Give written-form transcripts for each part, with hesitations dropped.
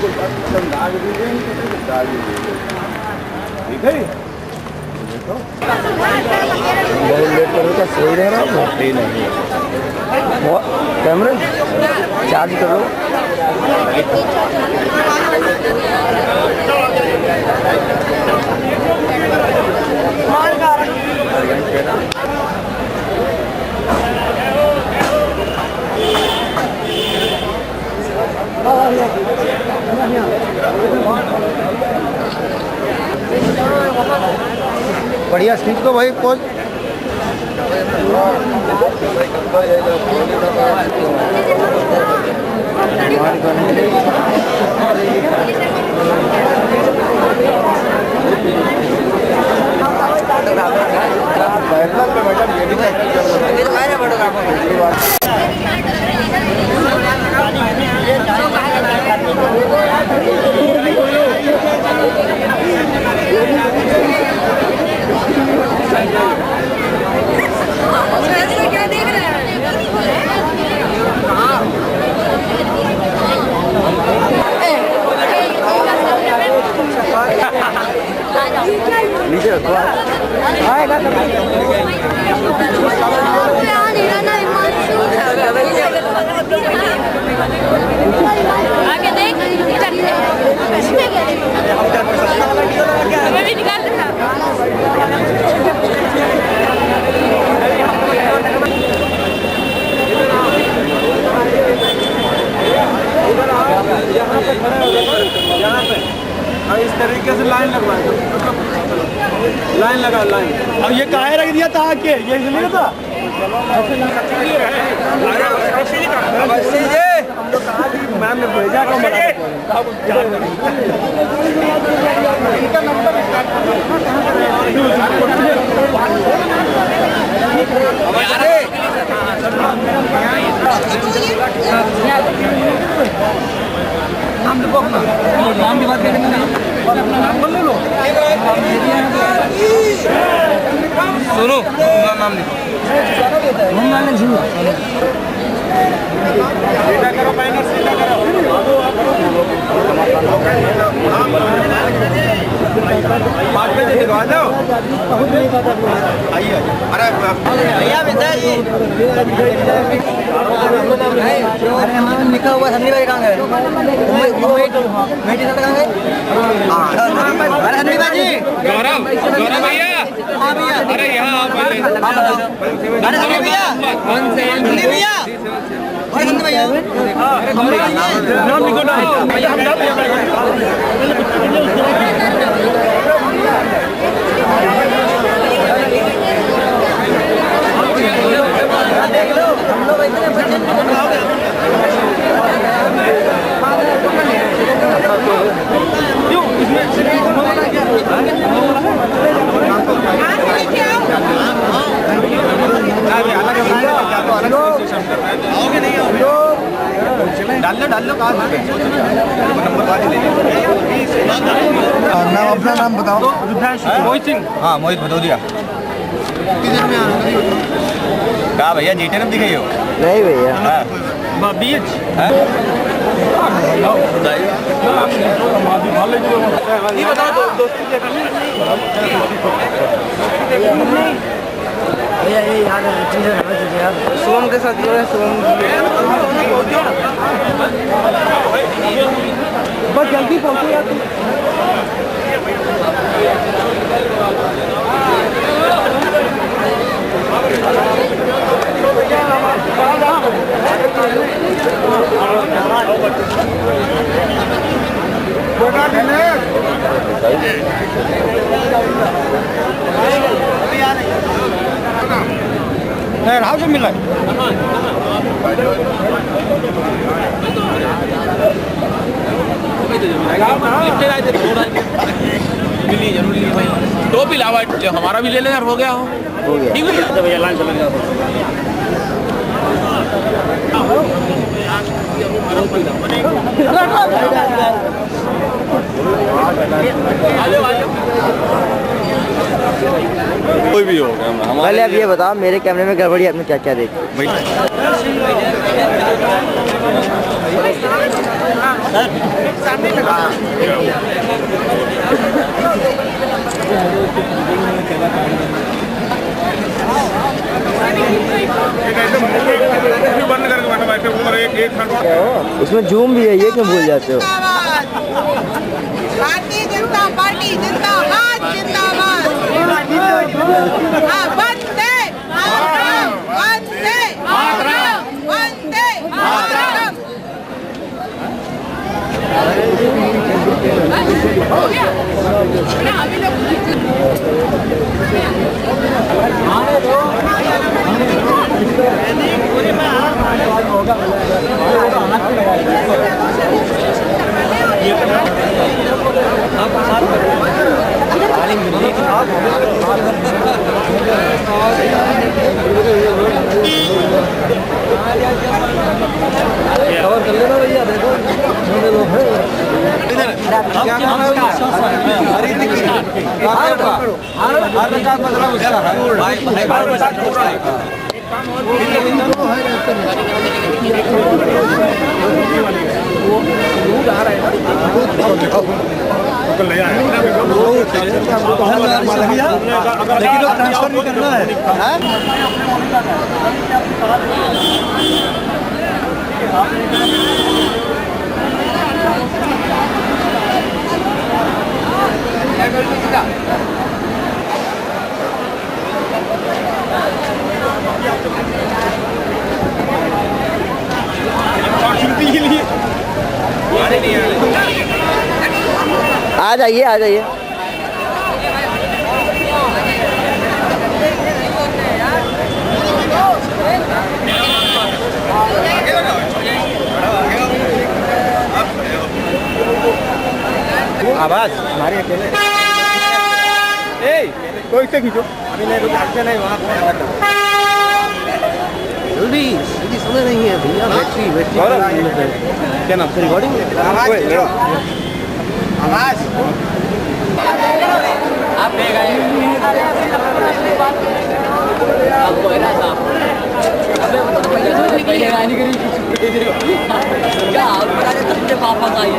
ठीक है बहुत लेट करो तो सही रह रहा है सही नहीं कैमरे चार्ज करो बढ़िया खींच दो भाई पोज नीचे रखो आएगा आगे देख हमें भी निकाल यहाँ पे इस तरीके से लाइन लगवा लाइन लगा लाइन। अब ये काहे रख दिया था आके ये इसलिए था मैम ने भेजा नाम की बात करेंगे ना अपना नाम बोल लो सुनो नाम लिखो सीधा करो पैनल सीधा करो बात पे दिखा दो आइए अरे भैया बेटा ये अरे हमारा लिखा हुआ सन्नी भाई कहाँ गए कहाँ गए अरे सन्नी भाई जी गौरव भैया हाँ भैया अरे यहाँ अरे सन्नी भैया सन्नी भैया अरे सन्नी भैया नाम लिखो ना भैया हम देख लो हम लोग इतने बच्चे डाल लो कहाँ नाम अपना नाम बताओ मोहित सिंह हाँ मोहित भदौरिया कहाँ भैया जीटे ने दिखाई हो नहीं भैया बीच बताओ दोस्ती भैया ये याद है सोम के साथ सोम बस जल्दी पहुंचो यार राव से मिला तो भी लावा हमारा भी ले लेना हो गया हो ठीक है तो भैया लाइन चलेगा कोई भी होगा पहले अब ये बताओ मेरे कैमरे में गड़बड़ी आपने क्या क्या देखी बंद करके बैठे ऊपर एक उसमें जूम भी है, ये क्यों भूल जाते हो? भारतीय जनता पार्टी जिंदाबाद जिंदाबाद। वंदे मातरम वंदे मातरम वंदे मातरम। लेकिन ट्रांसफर नहीं करना है। आ जाइए आ जाइए। आवाज हमारे अकेले कोई से खींचो अभी नहीं नहीं वहाँ जल्दी जल्दी समय नहीं है भैया। बैटरी क्या नाम रिकॉर्डिंग आवाज आप ले गए आपको है ना साहब क्या आप बता दे तुझे वापस आइए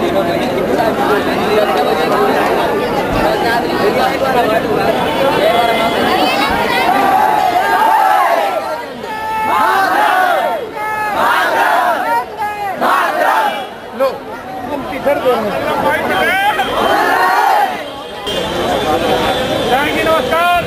लो तुम किधर दोनों नमस्कार।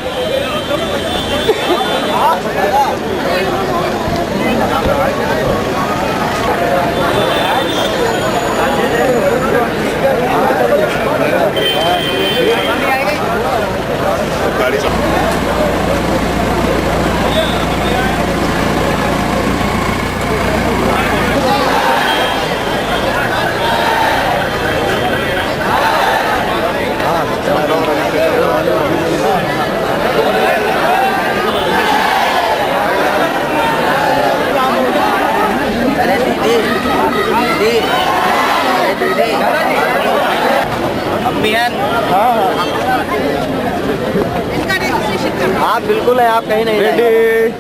आप बिल्कुल है, आप कहीं नहीं रेडी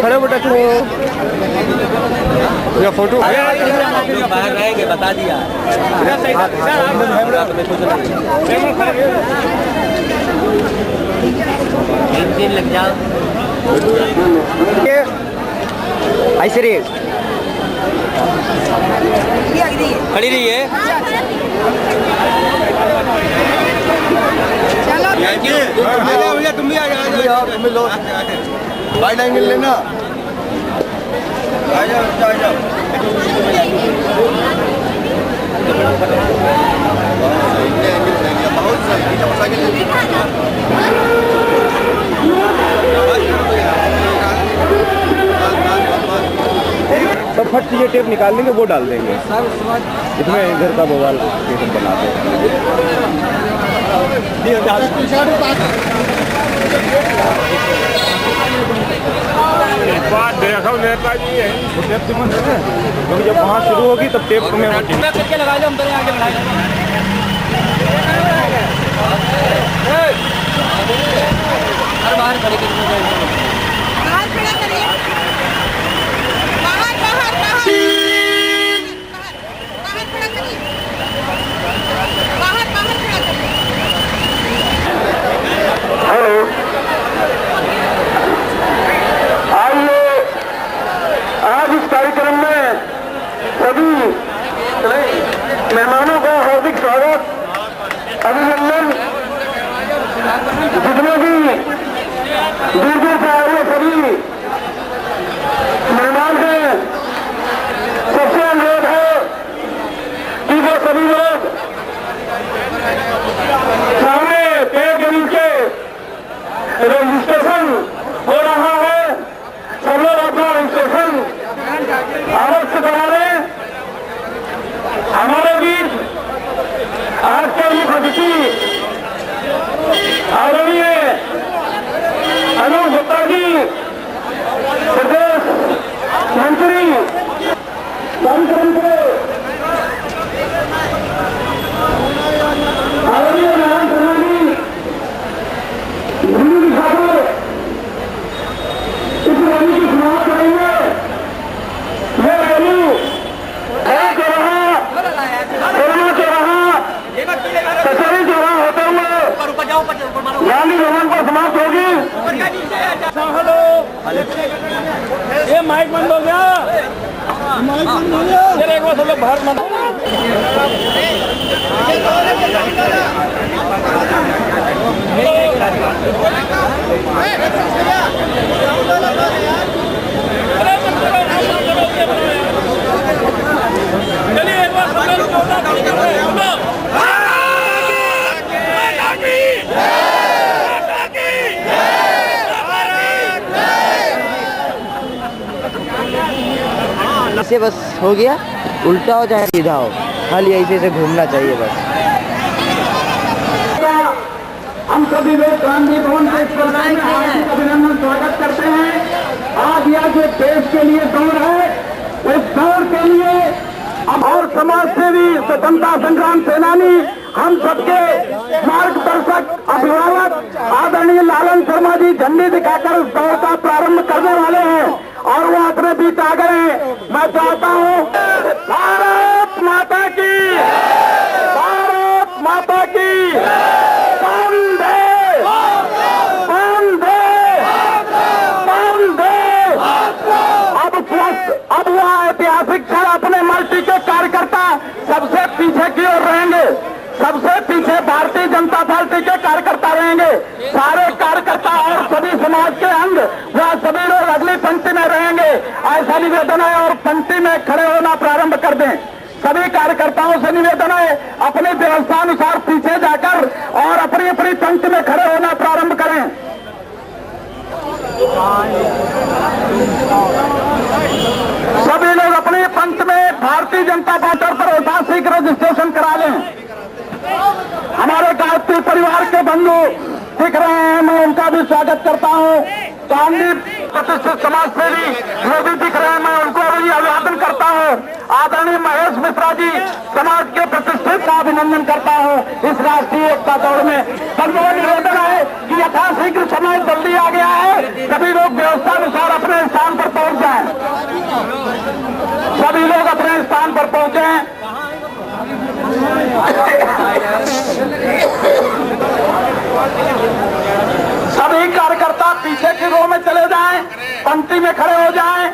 खड़े बेटा तू ये फोटो बाहर रहेंगे बता दिया। एक दिन लग जाओ ऐसे रे खड़ी रही है। भैया तुम भी आ जाओ तुम लो वाइड एंगल लेना आ जाओ आ जाओ। बहुत सही सब फट चीजें टेप निकाल लेंगे वो डाल देंगे इसमें इधर का मोबाइल बना बात देखो नेताजी टेप क्योंकि जब वहाँ शुरू होगी तब टेप तुम्हें करके लगा लो हम तो आगे बढ़ाएंगे। हर बाहर खड़े बाहर खड़ा करिए बाहर बाहर बाहर बाहर खड़ा करिए। सभी मेहमानों का हार्दिक स्वागत, अभिनंदन। जितने भी दूर दूर से आए हुए सभी मेहमान हैं, सबसे अनुरोध है कि वो सभी लोग सामने पेड़ के नीचे रजिस्ट्रेशन हो रहा है, सब लोग अपना रजिस्ट्रेशन अवश्य करा लें। हमारे बीच आज के मुख्य अतिथि आदरणीय अनूप गुप्ता जी, प्रदेश मंत्री, कार्यक्रम के आदरणीय नारायण शर्मा जी, दिल्ली ठाकुर इस रैली की शुरुआत करेंगे। ये रैली कोरोना चौराहा कचहरी चौराहा होते हुए गांधी भवन पर समाप्त होगी। ये माइक बंद हो गया, चले एक बार सब लोग बाहर मत। चलिए एक बार सब लोग ऐसे बस हो गया, उल्टा हो चाहे सीधा हो, खाली ऐसे घूमना चाहिए बस। हम सभी लोग गांधी भवन के स्पर्धाएं में हार्दिक अभिनंदन स्वागत करते हैं। आज यह जो देश के लिए दौड़ है, उस दौड़ के लिए अब और समाज सेवी, स्वतंत्रता संग्राम सेनानी, हम सबके मार्गदर्शक, अभिभावक आदरणीय लालन शर्मा जी झंडी दिखाकर इस दौड़ का प्रारंभ करने वाले हैं और वो अपने बीच आ गए हैं। मैं चाहता हूँ भारत माता की, भारत माता की वंदे वंदे वंदे। अब वह ऐतिहासिक क्षण अपने पार्टी के कार्यकर्ता सबसे पीछे की ओर रहेंगे, सबसे पीछे भारतीय जनता पार्टी के कार्यकर्ता रहेंगे। सारे कार्यकर्ता और सभी समाज के अंग वह सभी लोग अगली पंक्ति में रहेंगे। ऐसा निवेदन है और पंक्ति में खड़े होना प्रारंभ कर दें। सभी कार्यकर्ताओं से निवेदन है अपनी व्यवस्था अनुसार पीछे जाकर और अपनी अपनी पंक्ति में खड़े होना प्रारंभ करें। सभी लोग अपनी पंक्ति में भारतीय जनता पार्टी पर यथाशीघ्र रजिस्ट्रेशन करा लें। हमारे गायत्री परिवार के बंधु दिख रहे हैं, मैं उनका भी स्वागत करता हूं। गांधी प्रतिष्ठित समाज सेवी वो भी दिख रहे हैं, मैं उनको भी अभिवादन करता हूं। आदरणीय महेश मिश्रा जी समाज के प्रतिष्ठित का अभिनंदन करता हूं इस राष्ट्रीय एकता दौड़ में। बंधुओं निवेदन है कि यथाशीघ्र समय जल्दी आ गया है, सभी लोग व्यवस्था अनुसार अपने स्थान पर पहुंच जाएं। सभी लोग अपने स्थान पर पहुंचे। सभी कार्यकर्ता पीछे की रो में चले जाएं, पंक्ति में खड़े हो जाएं,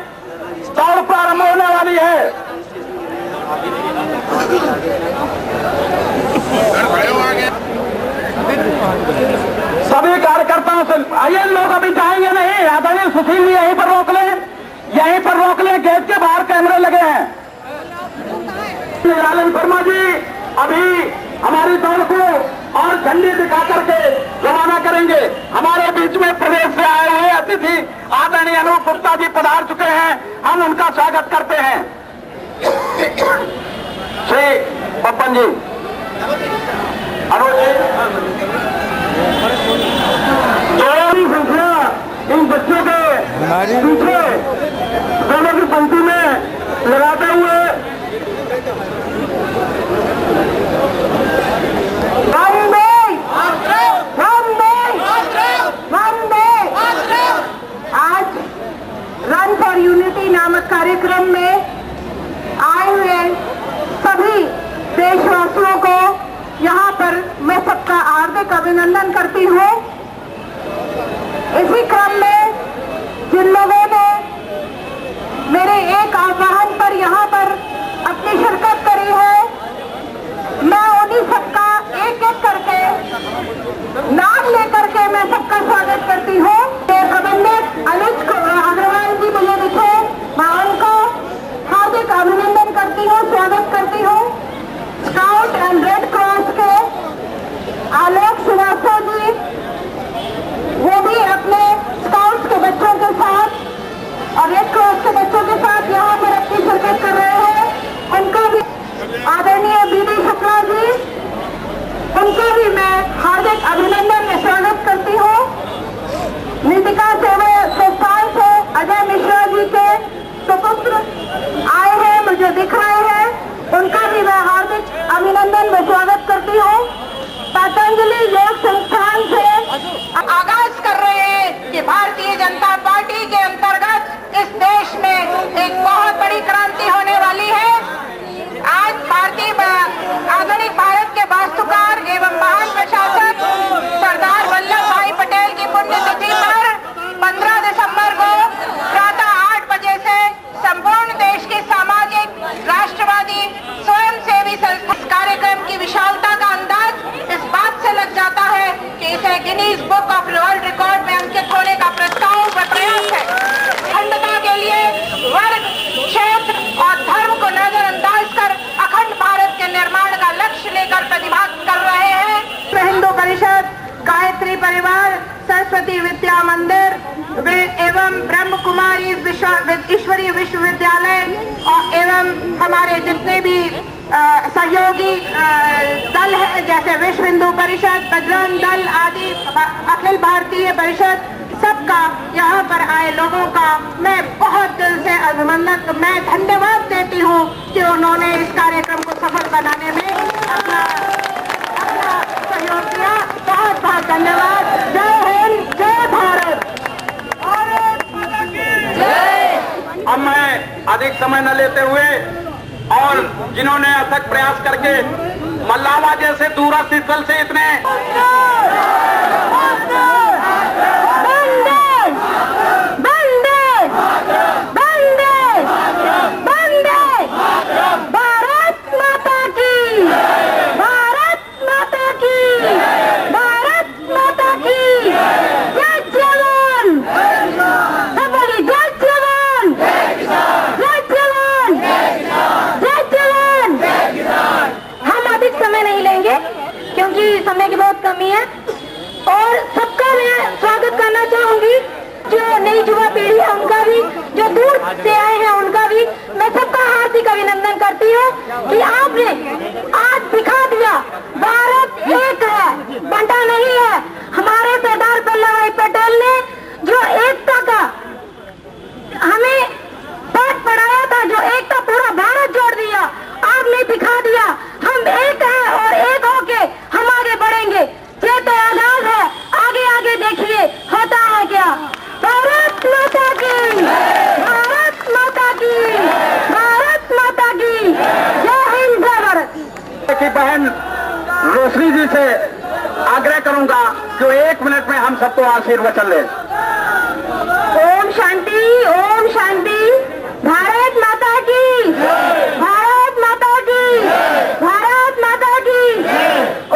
दौड़ प्रारंभ होने वाली है। सभी कार्यकर्ताओं से आइए, लोग अभी जाएंगे नहीं। आदरणीय सुशील जी यहीं पर रोक लें, यहीं पर रोक लें, गेट के बाहर कैमरे लगे हैं। लालन शर्मा जी अभी हमारी दौड़ को और झंडी दिखा करके रवाना करेंगे। हमारे बीच में प्रदेश से आए हुए अतिथि आदरणीय अनूप गुप्ता जी पधार चुके हैं, हम उनका स्वागत करते हैं। श्री पप्पन जी, संख्या इन बच्चों के पीछे दोनों की पंक्ति में लगाते हुए आज रन फॉर यूनिटी नामक कार्यक्रम में आए हुए सभी देशवासियों को यहाँ पर मैं सबका हार्दिक अभिनंदन करती हूँ। इसी क्रम में जिन लोगों ने मेरे एक आह्वान पर यहाँ पर हार्दिक अभिनंदन में स्वागत करती हूँ। नीतिका सेवा संस्थान से अजय मिश्रा जी के सुपुत्र आए हैं, मुझे दिख रहे हैं, उनका भी मैं हार्दिक अभिनंदन में स्वागत करती हूँ। पतंजलि योग संस्थान से आगाज कर रहे हैं कि भारतीय जनता पार्टी के अंतर्गत इस देश में एक बहुत बड़ी क्रांति होने वाली है। आज आधुनिक भारत के वास्तुकार एवं महान प्रशासक सरदार वल्लभ भाई पटेल की पुण्यतिथि पर 15 दिसंबर को प्रातः 8 बजे से संपूर्ण देश के सामाजिक, राष्ट्रवादी, स्वयंसेवी इस कार्यक्रम की विशालता का अंदाज इस बात से लग जाता है कि इसे Guinness book of world record में अंकित होने का प्रस्ताव व प्रयास है। अखंडता के लिए वर्ग, क्षेत्र और धर्म को नजरअंदाज कर अखंड भारत के निर्माण का लक्ष्य लेकर प्रतिभाग कर रहे हैं। हिंदू परिषद, गायत्री परिवार, सरस्वती विद्या मंदिर एवं ब्रह्म कुमारी ईश्वरीय विश्वविद्यालय और एवं हमारे जितने भी सहयोगी दल है, जैसे विश्व हिंदू परिषद, बजरंग दल आदि, अखिल भारतीय परिषद, सबका यहाँ पर आए लोगों का मैं बहुत दिल से अभिनंदन, मैं धन्यवाद देती हूँ कि उन्होंने इस कार्यक्रम को सफल बनाने में अपना सहयोग दिया। बहुत बहुत धन्यवाद। जय हिंद, जय भारत। अब मैं अधिक समय न लेते हुए और जिन्होंने अथक प्रयास करके मल्लावा जैसे दूरस्थ स्थल से इतने क्योंकि समय की बहुत कमी है और सबका मैं स्वागत करना चाहूंगी। जो नई युवा पीढ़ी है उनका भी, जो दूर से आए हैं उनका भी मैं सबका हार्दिक अभिनंदन करती हूँ कि आपने आज दिखा दिया भारत एक है, बंटा नहीं है। हमारे सरदार वल्लभ भाई पटेल ने जो एकता का हमें पाठ पढ़ाया था, जो एकता पूरा भारत जोड़ दिया, आपने दिखा दिया हम एक है और एक होके हम आगे बढ़ेंगे। ये तो आगाज है, आगे आगे देखिए होता है क्या। भारत माता की, भारत माता की, भारत माता की, जय हिंद, जय भारत। की बहन रोशनी जी से आग्रह करूंगा कि वो 1 मिनट में हम सबको आशीर्वचन ले। ओम शांति, ओम शांति। भारत माता की, भारत माता की, भारत माता की,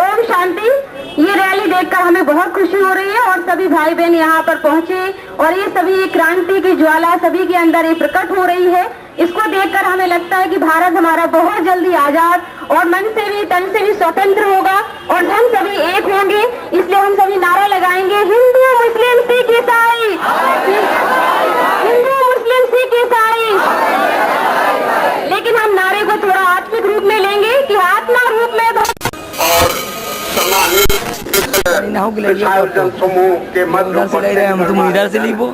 ओम शांति। ये रैली देखकर हमें बहुत खुशी हो रही है और सभी भाई बहन यहाँ पर पहुंचे और ये सभी क्रांति की ज्वाला सभी के अंदर ये प्रकट हो रही है। इसको देखकर हमें लगता है कि भारत हमारा बहुत जल्दी आजाद और मन से भी तन से भी स्वतंत्र होगा और हम सभी एक होंगे। इसलिए हम सभी नारा लगाएंगे, हिंदू मुस्लिम सिख ईसाई, हिंदू मुस्लिम सिख ईसाई। लेकिन हम नारे को थोड़ा आत्मिक रूप में लेंगे कि आत्मा रूप में समूह के मध्य तुम इधर से लिखो,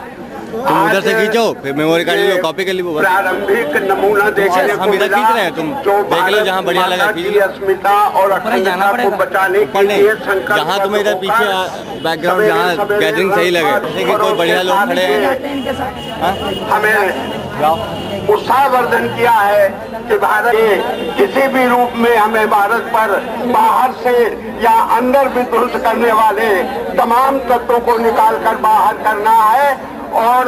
तुम उधर से खींचो, फिर मेमोरी कार्ड लो, कॉपी कर लो। प्रारंभिक नमूना देखने को हम इधर खींच रहे हैं, तुम देख लो जहाँ बढ़िया लगा। अस्मिता और अखंडता को बचाने के लिए संकल्प, जहाँ तुम्हें इधर पीछे बैकग्राउंड जहाँ गैदरिंग सही लगे, देखिए कोई बढ़िया लोग खड़े हैं। हमें उत्साहवर्धन किया है कि भारत के किसी भी रूप में हमें भारत पर बाहर से या अंदर विध्वंस करने वाले तमाम तत्वों को निकाल कर बाहर करना है। और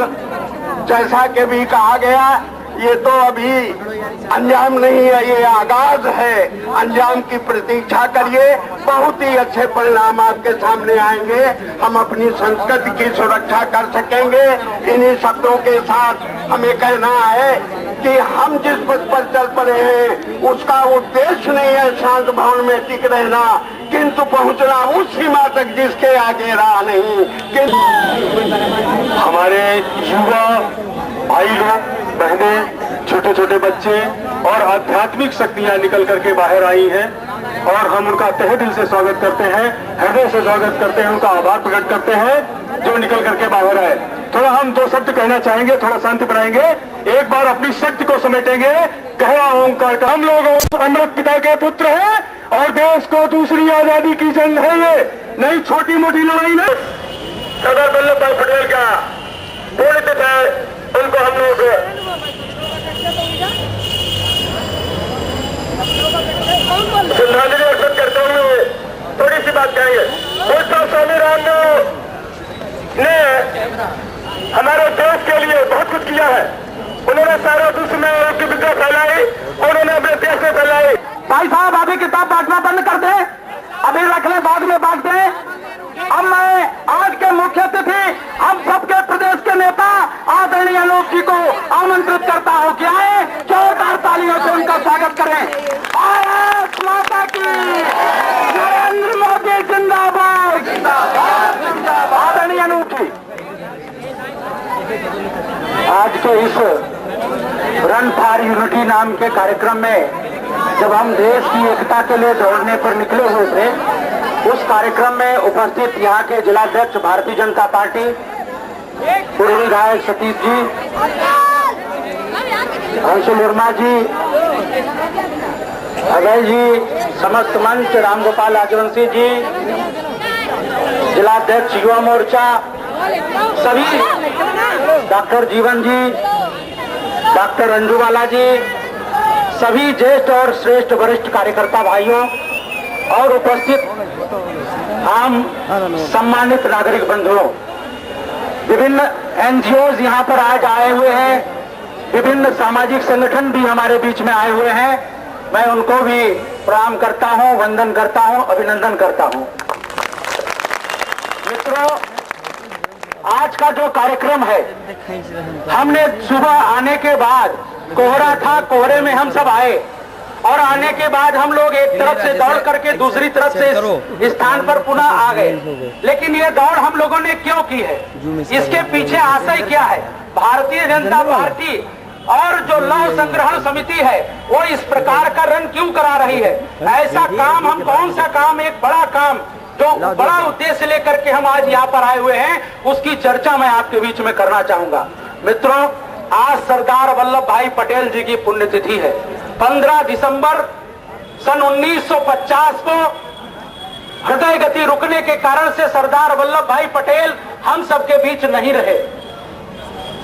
जैसा कि भी कहा गया, ये तो अभी अंजाम नहीं है, ये आगाज है। अंजाम की प्रतीक्षा करिए, बहुत ही अच्छे परिणाम आपके सामने आएंगे। हम अपनी संस्कृति की सुरक्षा कर सकेंगे। इन्हीं शब्दों के साथ हमें कहना है कि हम जिस पथ पर चल पड़े हैं उसका उद्देश्य नहीं है शांत भवन में टिक रहना, किंतु पहुंचना उस सीमा तक जिसके आगे राह नहीं। हमारे युवा भाई लोग, बहनें छोटे छोटे बच्चे और आध्यात्मिक शक्तियां निकल करके बाहर आई हैं और हम उनका तहे दिल से स्वागत करते हैं, हृदय से स्वागत करते हैं, उनका आभार प्रकट करते हैं जो निकल करके बाहर आए। थोड़ा हम दो शब्द कहना चाहेंगे, थोड़ा शांति बनाएंगे, एक बार अपनी शक्ति को समेटेंगे। गहरा ओंकार का हम लोग अमृत पिता के पुत्र हैं और देश को दूसरी आजादी की जंग है ये, नहीं छोटी मोटी लड़ाई नहीं। सरदार वल्लभ भाई पटेल का पुण्यतिथि है, उनको हम लोग श्रद्धांजलि अर्पित करते हुए थोड़ी सी बात कहेंगे। स्वामी रामदेव ने हमारे देश के लिए बहुत कुछ किया है। उन्होंने सारा विश्व में उनकी विद्या फैलाई, उन्होंने अपने देश में फैलाई। भाई साहब अभी किताब बांटना बंद कर दें, अभी रख लें, बाद में बांट दें। अब मैं आज के मुख्य अतिथि हम सबके प्रदेश के नेता आदरणीय अनूप जी को आमंत्रित करता हूं कि आए, जोरदार तालियों से उनका स्वागत करें। भारत माता की, नरेंद्र मोदी जिंदाबाद, आदरणीय अनूप जी। आज के इस रन फॉर यूनिटी नाम के कार्यक्रम में जब हम देश की एकता के लिए दौड़ने पर निकले हुए थे, उस कार्यक्रम में उपस्थित यहाँ के जिलाध्यक्ष भारतीय जनता पार्टी, पूर्व विधायक सतीश जी, अंशु वर्मा जी, अजय जी, समस्त मंच, रामगोपाल राजवंशी जी, जिलाध्यक्ष युवा मोर्चा, सभी, डॉक्टर जीवन जी, डॉक्टर रंजूवाला जी, सभी ज्येष्ठ और श्रेष्ठ वरिष्ठ कार्यकर्ता भाइयों और उपस्थित आम सम्मानित नागरिक बंधुओं, विभिन्न एनजीओज यहाँ पर आज आए हुए हैं, विभिन्न सामाजिक संगठन भी हमारे बीच में आए हुए हैं। मैं उनको भी प्रणाम करता हूँ, वंदन करता हूँ, अभिनंदन करता हूँ। मित्रों, आज का जो कार्यक्रम है, हमने सुबह आने के बाद कोहरा था, कोहरे में हम सब आए और आने के बाद हम लोग एक तरफ से दौड़ करके दूसरी तरफ से स्थान पर पुनः आ गए। लेकिन ये दौड़ हम लोगों ने क्यों की है, इसके पीछे आशय क्या है? भारतीय जनता पार्टी और जो लौह संग्रहण समिति है वो इस प्रकार का रन क्यों करा रही है? ऐसा काम, हम कौन सा काम, एक बड़ा काम जो बड़ा उद्देश्य लेकर के हम आज यहाँ पर आए हुए हैं, उसकी चर्चा मैं आपके बीच में करना चाहूंगा। मित्रों, आज सरदार वल्लभ भाई पटेल जी की पुण्यतिथि है। 15 दिसंबर सन 1950 को हृदय गति रुकने के कारण से सरदार वल्लभ भाई पटेल हम सबके बीच नहीं रहे।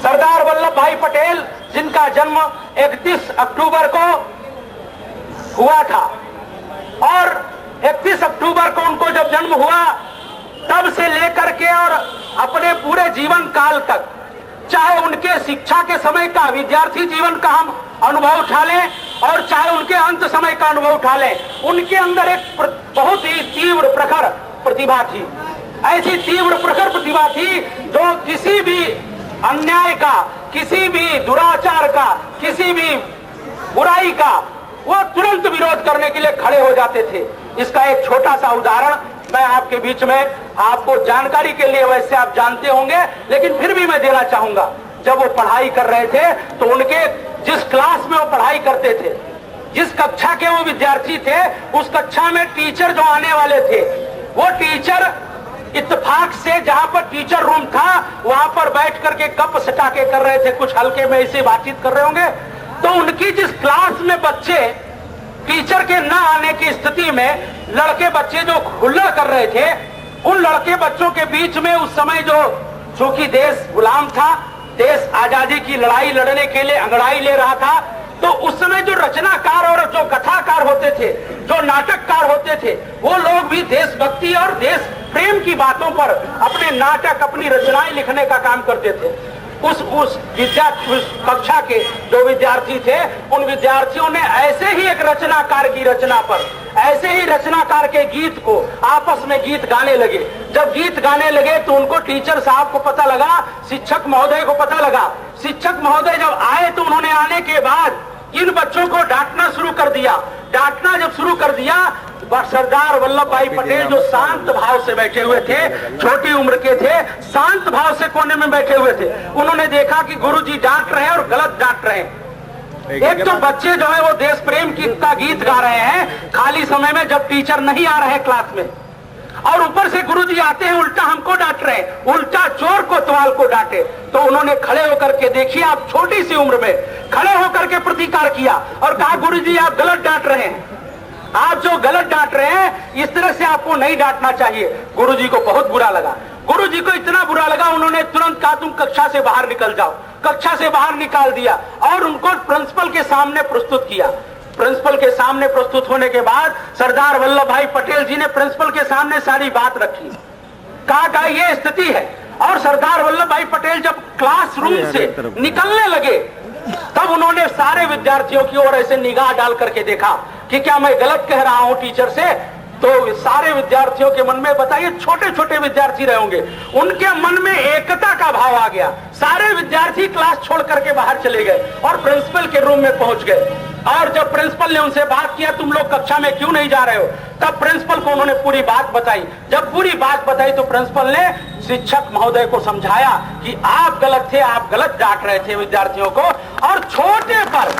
सरदार वल्लभ भाई पटेल जिनका जन्म 31 अक्टूबर को हुआ था और 31 अक्टूबर को उनको जब जन्म हुआ तब से लेकर के और अपने पूरे जीवन काल तक, चाहे उनके शिक्षा के समय का, विद्यार्थी जीवन का हम अनुभव उठा लें और चाहे उनके अंत समय का अनुभव उठा लें, उनके अंदर एक बहुत ही तीव्र प्रखर प्रतिभा थी। ऐसी तीव्र प्रखर प्रतिभा थी जो किसी भी अन्याय का, किसी भी दुराचार का, किसी भी बुराई का वो तुरंत विरोध करने के लिए खड़े हो जाते थे। इसका एक छोटा सा उदाहरण मैं आपके बीच में, आपको जानकारी के लिए, वैसे आप जानते होंगे लेकिन फिर भी मैं देना चाहूंगा। जब वो पढ़ाई कर रहे थे तो उनके जिस क्लास में वो पढ़ाई करते थे, जिस कक्षा के वो विद्यार्थी थे, उस कक्षा में टीचर जो आने वाले थे, वो टीचर इत्तेफाक से जहां पर टीचर रूम था वहां पर बैठ करके गप सटा के कर रहे थे, कुछ हल्के में ऐसे बातचीत कर रहे होंगे। तो उनकी जिस क्लास में बच्चे टीचर के न आने की स्थिति में लड़के बच्चे जो हुल्लड़ कर रहे थे, उन लड़के बच्चों के बीच में उस समय जो कि देश गुलाम था, देश आजादी की लड़ाई लड़ने के लिए अंगड़ाई ले रहा था, तो उस समय जो रचनाकार और जो कथाकार होते थे, जो नाटककार होते थे, वो लोग भी देशभक्ति और देश प्रेम की बातों पर अपने नाटक, अपनी रचनाएं लिखने का काम करते थे। उस कक्षा के जो विद्यार्थी थे, उन विद्यार्थियों ने ऐसे ही एक रचनाकार की रचना पर, ऐसे ही रचनाकार के गीत को आपस में गीत गाने लगे। जब गीत गाने लगे तो उनको टीचर साहब को पता लगा, शिक्षक महोदय को पता लगा। शिक्षक महोदय जब आए तो उन्होंने आने के बाद इन बच्चों को डांटना शुरू कर दिया। डांटना जब शुरू कर दिया, सरदार वल्लभ भाई पटेल जो शांत भाव से बैठे हुए थे, छोटी उम्र के थे, शांत भाव से कोने में बैठे हुए थे, उन्होंने देखा कि गुरुजी डांट रहे हैं और गलत डांट रहे हैं। एक तो बच्चे जो है वो देश प्रेम का गीत गा रहे हैं खाली समय में, जब टीचर नहीं आ रहे क्लास में, और ऊपर से गुरुजी आते हैं उल्टा हमको डांट रहे हैं, उल्टा चोर कोतवाल को डांटे। तो उन्होंने खड़े होकर के, देखिए आप छोटी सी उम्र में खड़े होकर के प्रतिकार किया और कहा गुरुजी आप गलत डांट रहे हैं, आप जो गलत डांट रहे हैं इस तरह से आपको नहीं डांटना चाहिए। गुरुजी को बहुत बुरा लगा, गुरुजी को इतना बुरा लगा उन्होंने तुरंत कहा तुम कक्षा से बाहर निकल जाओ। कक्षा से बाहर निकाल दिया और उनको प्रिंसिपल के सामने प्रस्तुत किया। प्रिंसिपल के सामने प्रस्तुत होने के बाद सरदार वल्लभ भाई पटेल जी ने प्रिंसिपल के सामने सारी बात रखी, कहा ये स्थिति है। और सरदार वल्लभ भाई पटेल जब क्लासरूम से निकलने लगे तब उन्होंने सारे विद्यार्थियों की ओर ऐसे निगाह डाल करके देखा कि क्या मैं गलत कह रहा हूं टीचर से। तो सारे विद्यार्थियों के मन में, बताइए छोटे छोटे विद्यार्थी रहे होंगे, उनके मन में एकता का भाव आ गया। सारे विद्यार्थी क्लास छोड़ करके बाहर चले गए और प्रिंसिपल के रूम में पहुंच गए। और जब प्रिंसिपल ने उनसे बात किया तुम लोग कक्षा में क्यों नहीं जा रहे हो, तब प्रिंसिपल को उन्होंने पूरी बात बताई। जब पूरी बात बताई तो प्रिंसिपल ने शिक्षक महोदय को समझाया कि आप गलत थे, आप गलत डांट रहे थे विद्यार्थियों को। और छोटे पर,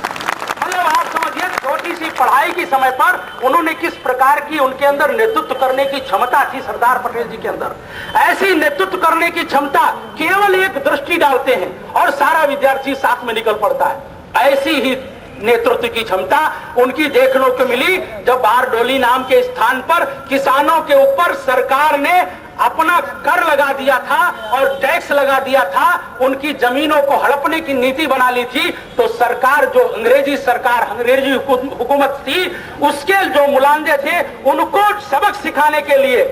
मतलब आप समझिए छोटी सी पढ़ाई की समय पर उन्होंने किस प्रकार की उनके अंदर नेतृत्व करने की क्षमता थी सरदार पटेल जी के अंदर। ऐसी नेतृत्व करने की क्षमता केवल एक दृष्टि डालते हैं और सारा विद्यार्थी साथ में निकल पड़ता है। ऐसी ही नेतृत्व की क्षमता उनकी देखने को मिली जब बारडोली नाम के स्थान पर किसानों के ऊपर सरकार ने अपना कर लगा दिया था और टैक्स लगा दिया था, उनकी जमीनों को हड़पने की नीति बना ली थी। तो सरकार, जो अंग्रेजी सरकार, अंग्रेजी हुकूमत थी, उसके जो मुलांदे थे उनको सबक सिखाने के लिए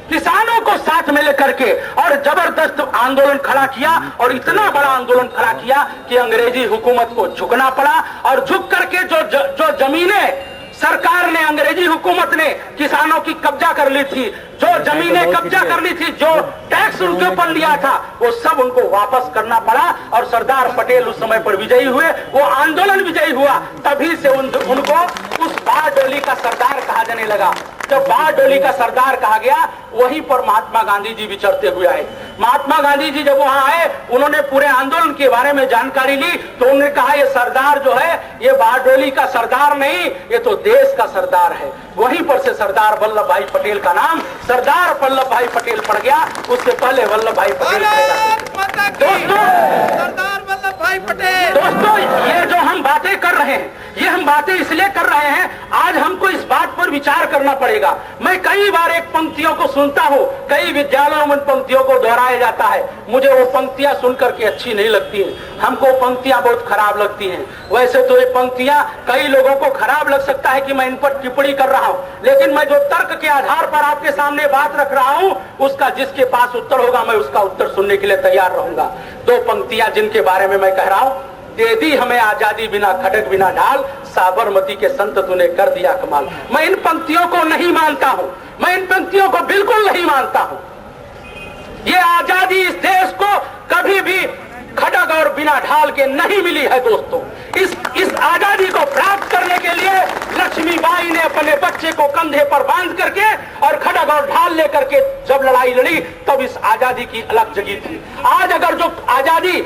किसानों को साथ में लेकर के और जबरदस्त आंदोलन खड़ा किया और इतना बड़ा आंदोलन खड़ा किया कि अंग्रेजी हुकूमत को झुकना पड़ा। और झुक करके जो जमीनें सरकार ने, अंग्रेजी हुकूमत ने किसानों की कब्जा कर ली थी, जो जमीनें कब्जा कर ली थी, जो टैक्स उनके ऊपर लिया था, वो सब उनको वापस करना पड़ा। और सरदार पटेल उस समय पर विजयी हुए, वो आंदोलन विजयी हुआ। तभी से उनको उस बारडोली का सरदार कहा जाने लगा। जब बारडोली का सरदार कहा गया वहीं पर महात्मा गांधी जी विचरते हुए आए। महात्मा गांधी जी जब वहां आए उन्होंने पूरे आंदोलन के बारे में जानकारी ली तो उन्होंने कहा ये सरदार जो है ये बारडोली का सरदार नहीं, ये तो देश का सरदार है। वहीं पर से सरदार वल्लभ भाई पटेल का नाम सरदार वल्लभ भाई पटेल पड़ गया, उससे पहले वल्लभ भाई पटेल। सरदार वल्लभ भाई पटेल। दोस्तों ये जो हम बातें कर रहे हैं, ये हम बातें इसलिए कर रहे हैं, आज हमको इस बात पर विचार करना पड़ेगा। मैं कई बार एक पंक्तियों को सुनता हूँ, कई विद्यालयों में पंक्तियों को दोहराया जाता है, मुझे वो पंक्तियां सुनकर के अच्छी नहीं लगती हैं, हमको पंक्तियां बहुत खराब लगती हैं। वैसे तो ये पंक्तियां कई लोगों को खराब लग सकता है कि मैं इन पर टिप्पणी कर रहा हूँ, लेकिन मैं जो तर्क के आधार पर आपके सामने बात रख रहा हूँ उसका जिसके पास उत्तर होगा मैं उसका उत्तर सुनने के लिए तैयार रहूंगा। दो पंक्तियां जिनके बारे में मैं कह रहा हूँ, दे दी हमें आजादी बिना खड़ग बिना ढाल, साबरमती के संत तूने कर दिया कमाल। मैं इन पंक्तियों को नहीं मानता हूं, मैं इन पंक्तियों को बिल्कुल नहीं मानता हूं। ये आजादी इस देश को कभी भी खड़ग और बिना ढाल के नहीं मिली है दोस्तों। इस आजादी को प्राप्त करने के लिए लक्ष्मीबाई ने अपने बच्चे को कंधे पर बांध करके और खड़ग और ढाल लेकर के जब लड़ाई लड़ी तब इस आजादी की अलग जगह थी। आज अगर जो आजादी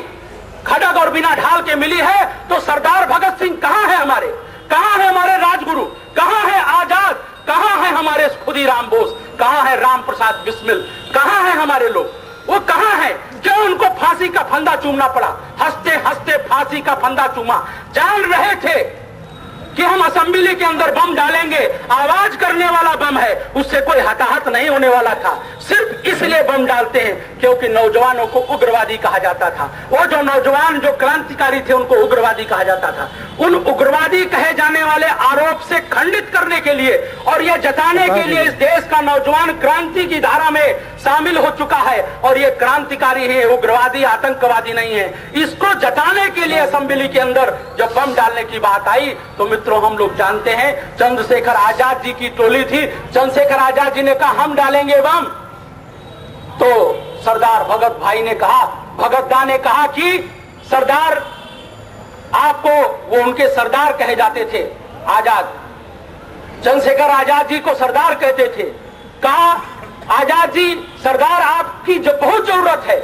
खड़ग और बिना ढाल के मिली है तो सरदार भगत सिंह कहां है हमारे, कहां है हमारे राजगुरु, कहां है आजाद, कहां है हमारे खुदीराम बोस, कहां है राम प्रसाद बिस्मिल, कहां है हमारे लोग, वो कहां है? क्यों उनको फांसी का फंदा चूमना पड़ा? हंसते हंसते फांसी का फंदा चूमा। जान रहे थे कि हम असेंबली के अंदर बम डालेंगे, आवाज करने वाला बम है, उससे कोई हताहत नहीं होने वाला था, सिर्फ इसलिए बम डालते हैं क्योंकि नौजवानों को उग्रवादी कहा जाता था। वो जो नौजवान जो क्रांतिकारी थे उनको उग्रवादी कहा जाता था। उन उग्रवादी कहे जाने वाले आरोप से खंडित करने के लिए और यह जताने के लिए इस देश का नौजवान क्रांति की धारा में शामिल हो चुका है और ये क्रांतिकारी है, उग्रवादी आतंकवादी नहीं है। इसको जताने के लिए असेंबली के अंदर जब बम डालने की बात आई तो मित्रों हम लोग जानते हैं चंद्रशेखर आजाद जी की टोली थी। चंद्रशेखर आजाद जी ने कहा हम डालेंगे बम, तो सरदार भगत भाई ने कहा, भगत दा ने कहा कि सरदार आपको, वो उनके सरदार कहे जाते थे आजाद, चंद्रशेखर आजाद जी को सरदार कहते थे। कहा आजाद जी सरदार आपकी जो बहुत जरूरत है,